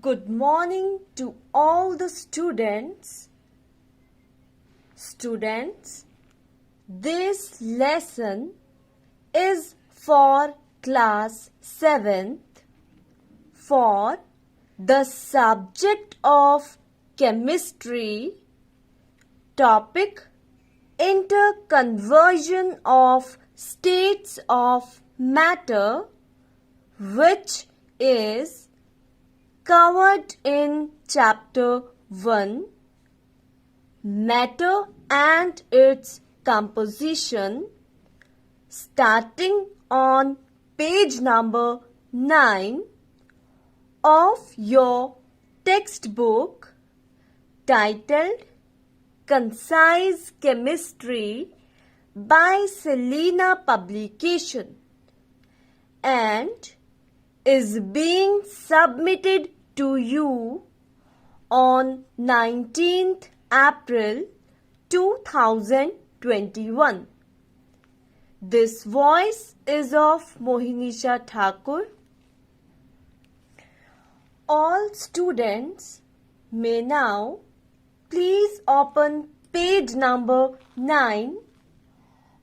Good morning to all the students. Students, this lesson is for class 7th for the subject of chemistry, topic interconversion of states of matter, which is covered in chapter 1, matter and its composition, starting on page number 9 of your textbook titled Concise Chemistry by Selena Publication, and is being submitted to you on 19th April 2021. This voice is of Mohinisha Thakur. All students may now please open page number 9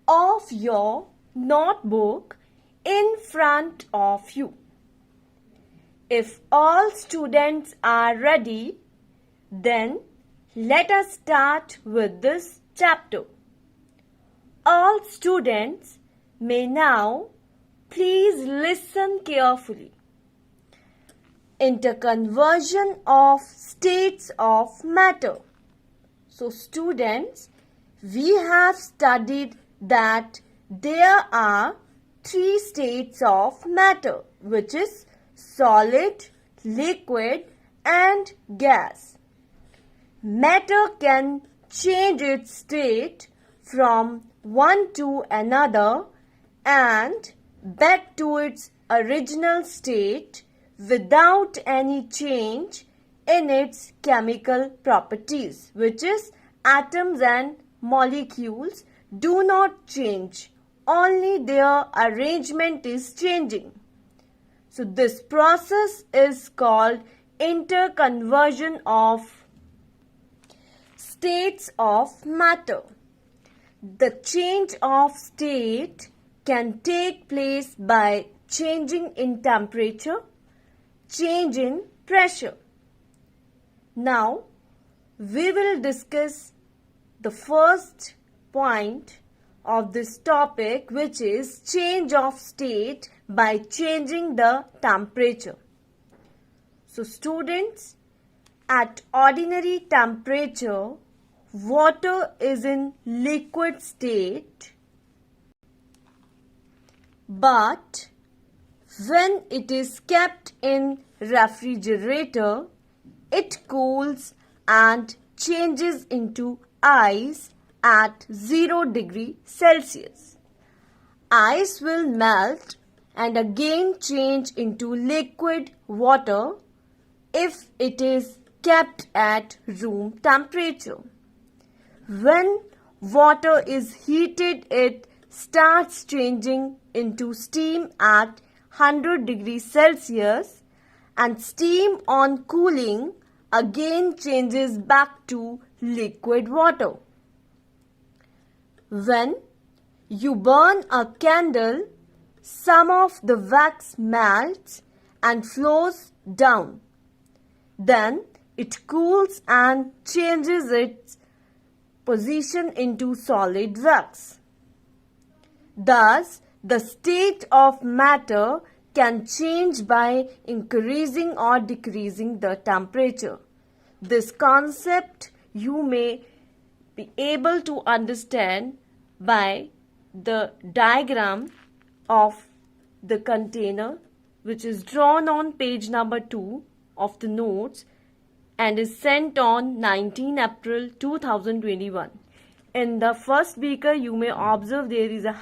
of your notebook in front of you. If all students are ready, then let us start with this chapter. All students may now please listen carefully. Interconversion of states of matter. So students, we have studied that there are 3 states of matter, which is solid, liquid and gas. Matter can change its state from one to another and back to its original state without any change in its chemical properties, which is atoms and molecules do not change, only their arrangement is changing. So this process is called interconversion of states of matter. The change of state can take place by changing in temperature, change in pressure. Now, we will discuss the first point of this topic, which is change of state by changing the temperature. So students, at ordinary temperature, water is in liquid state, but when it is kept in refrigerator, it cools and changes into ice at 0 degree Celsius. Ice will melt and again change into liquid water if it is kept at room temperature. When water is heated, it starts changing into steam at 100 degrees Celsius, and steam on cooling again changes back to liquid water. When you burn a candle, some of the wax melts and flows down. Then it cools and changes its position into solid wax. Thus, the state of matter can change by increasing or decreasing the temperature. This concept you may be able to understand by the diagram of the container, which is drawn on page number 2 of the notes and is sent on 19 April 2021. In the first beaker, you may observe there is a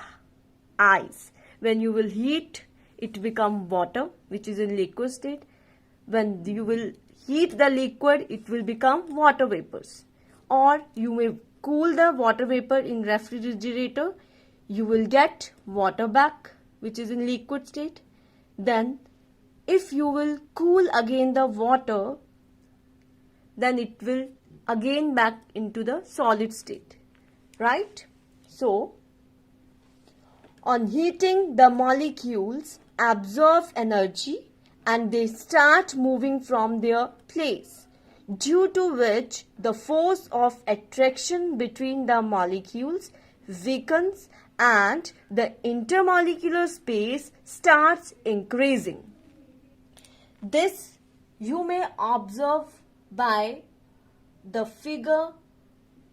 ice. When you will heat, it become water, which is in liquid state. When you will heat the liquid, it will become water vapors. Or you may cool the water vapor in refrigerator, you will get water back, which is in liquid state. Then if you will cool again the water, then it will again back into the solid state, right? So, on heating, the molecules absorb energy and they start moving from their place, due to which the force of attraction between the molecules weakens and the intermolecular space starts increasing. This you may observe by the figure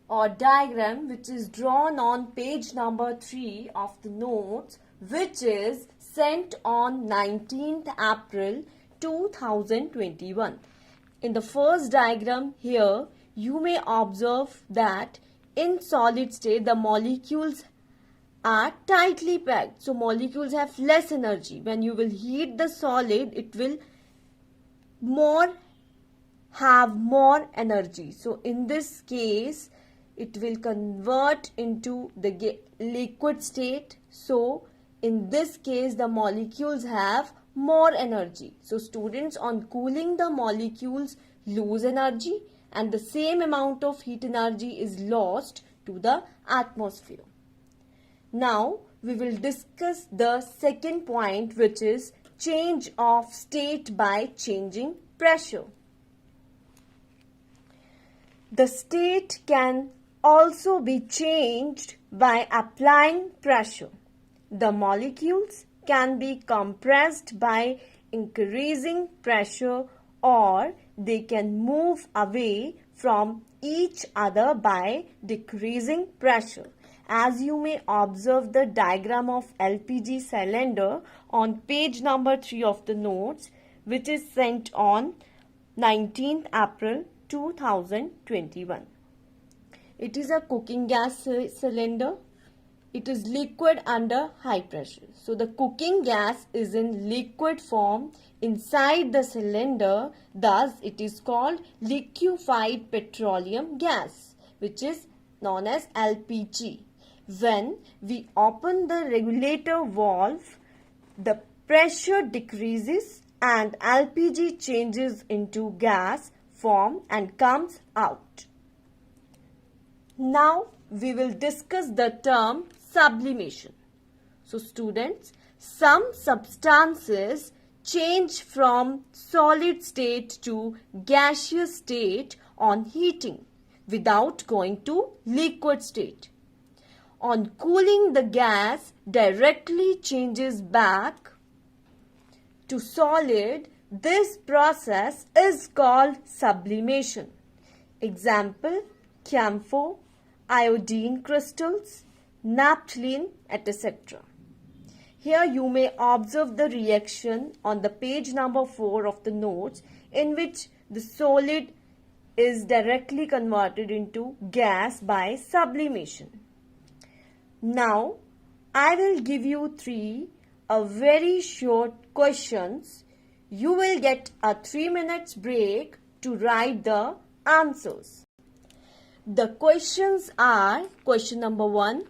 or diagram which is drawn on page number 3 of the notes, which is sent on 19th April 2021. In the first diagram here, you may observe that in solid state the molecules are tightly packed. So molecules have less energy. When you will heat the solid, it will have more energy. So in this case, it will convert into the liquid state. So in this case, the molecules have more energy. So students, on cooling, the molecules lose energy and the same amount of heat energy is lost to the atmosphere. Now we will discuss the second point, which is change of state by changing pressure. The state can also be changed by applying pressure. The molecules can be compressed by increasing pressure, or they can move away from each other by decreasing pressure. As you may observe the diagram of LPG cylinder on page number 3 of the notes, which is sent on 19th April 2021. It is a cooking gas cylinder. It is liquid under high pressure. So the cooking gas is in liquid form inside the cylinder. Thus it is called liquefied petroleum gas, which is known as LPG. When we open the regulator valve, the pressure decreases and LPG changes into gas form and comes out. Now we will discuss the term sublimation. So students, some substances change from solid state to gaseous state on heating without going to liquid state. On cooling, the gas directly changes back to solid. This process is called sublimation. Example, camphor, iodine crystals, naphthalene, etc. Here you may observe the reaction on the page number 4 of the notes, in which the solid is directly converted into gas by sublimation. Now I will give you 3 very short questions. You will get a 3 minutes break to write the answers. The questions are: question number 1,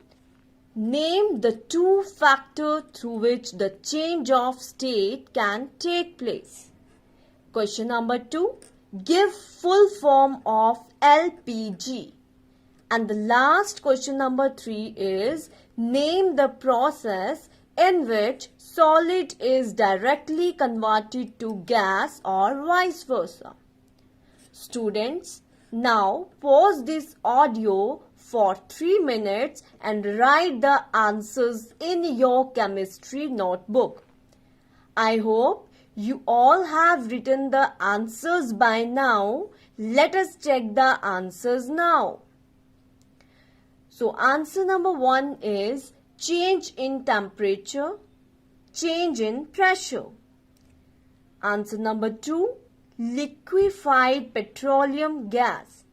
name the 2 factors through which the change of state can take place. Question number 2, give full form of LPG. And the last question number 3 is, name the process in which solid is directly converted to gas or vice versa. Students, now pause this audio for 3 minutes and write the answers in your chemistry notebook. I hope you all have written the answers by now. Let us check the answers now. So answer number 1 is change in temperature, change in pressure. Answer number 2, liquefied petroleum gas.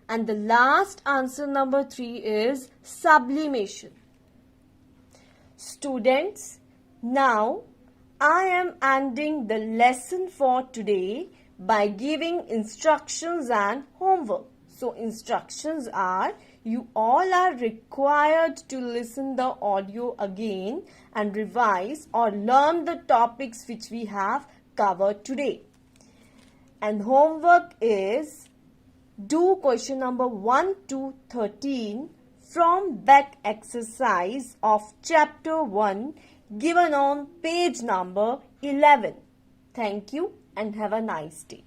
And the last answer number 3 is sublimation. Students, now I am ending the lesson for today by giving instructions and homework. So instructions are, you all are required to listen the audio again and revise or learn the topics which we have covered today. And homework is do question number 1 to 13 from Beck exercise of chapter 1 given on page number 11. Thank you and have a nice day.